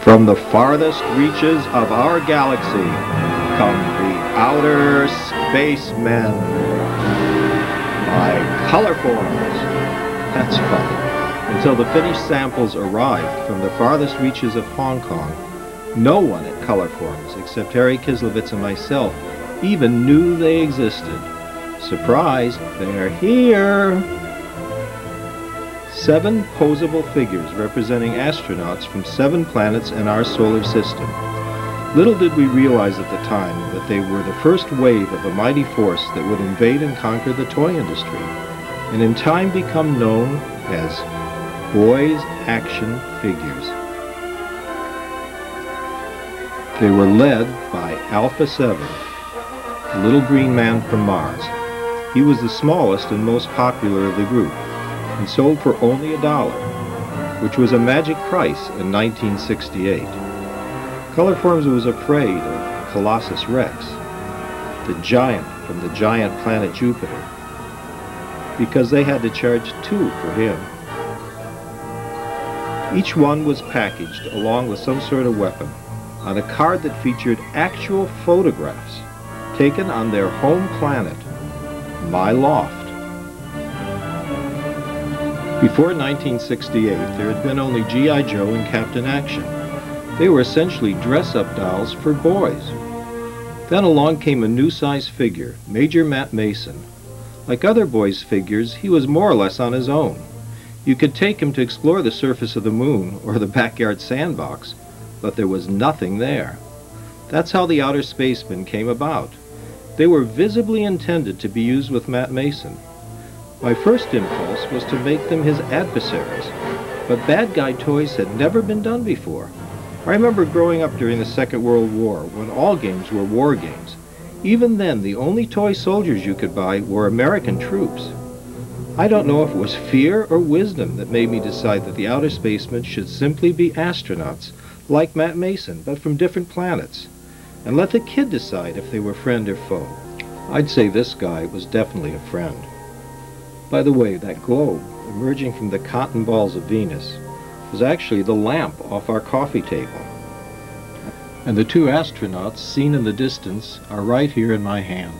From the farthest reaches of our galaxy come the outer spacemen by Colorforms. That's funny. Until the finished samples arrived from the farthest reaches of Hong Kong, no one at Colorforms, except Harry Kislevitz and myself, even knew they existed. Surprise, they're here! 7 posable figures representing astronauts from 7 planets in our solar system. Little did we realize at the time that they were the first wave of a mighty force that would invade and conquer the toy industry, and in time become known as Boys Action Figures. They were led by Alpha 7, the little green man from Mars. He was the smallest and most popular of the group, and sold for only $1, which was a magic price in 1968. Colorforms was afraid of Colossus Rex, the giant from the giant planet Jupiter, because they had to charge $2 for him. Each one was packaged along with some sort of weapon on a card that featured actual photographs taken on their home planet, my loft. Before 1968, there had been only G.I. Joe and Captain Action. They were essentially dress-up dolls for boys. Then along came a new size figure, Major Matt Mason. Like other boys' figures, he was more or less on his own. You could take him to explore the surface of the moon or the backyard sandbox, but there was nothing there. That's how the outer spacemen came about. They were visibly intended to be used with Matt Mason. My first impulse was to make them his adversaries, but bad guy toys had never been done before. I remember growing up during the Second World War, when all games were war games. Even then, the only toy soldiers you could buy were American troops. I don't know if it was fear or wisdom that made me decide that the outer spacemen should simply be astronauts, like Matt Mason, but from different planets, and let the kid decide if they were friend or foe. I'd say this guy was definitely a friend. By the way, that globe emerging from the cotton balls of Venus was actually the lamp off our coffee table. And the 2 astronauts seen in the distance are right here in my hand.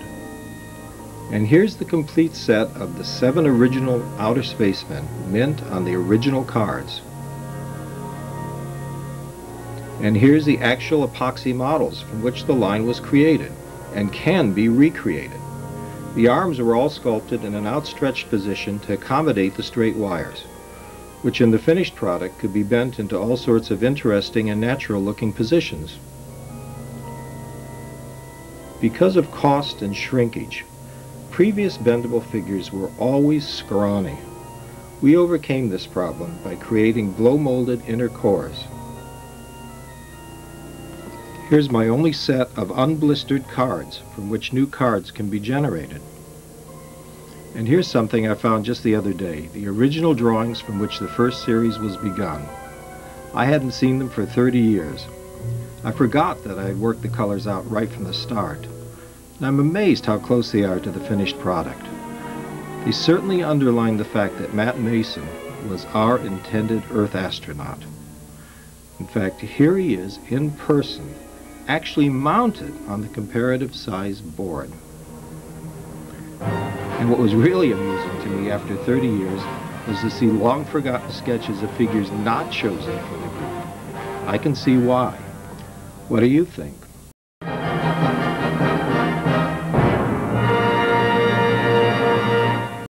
And here's the complete set of the 7 original outer spacemen, mint on the original cards. And here's the actual epoxy models from which the line was created and can be recreated. The arms were all sculpted in an outstretched position to accommodate the straight wires, which in the finished product could be bent into all sorts of interesting and natural-looking positions. Because of cost and shrinkage, previous bendable figures were always scrawny. We overcame this problem by creating blow-molded inner cores. Here's my only set of unblistered cards from which new cards can be generated. And here's something I found just the other day, the original drawings from which the first series was begun. I hadn't seen them for 30 years. I forgot that I had worked the colors out right from the start. And I'm amazed how close they are to the finished product. They certainly underline the fact that Matt Mason was our intended Earth astronaut. In fact, here he is in person, actually mounted on the comparative size board. And what was really amusing to me after 30 years was to see long forgotten sketches of figures not chosen for the group. I can see why. What do you think?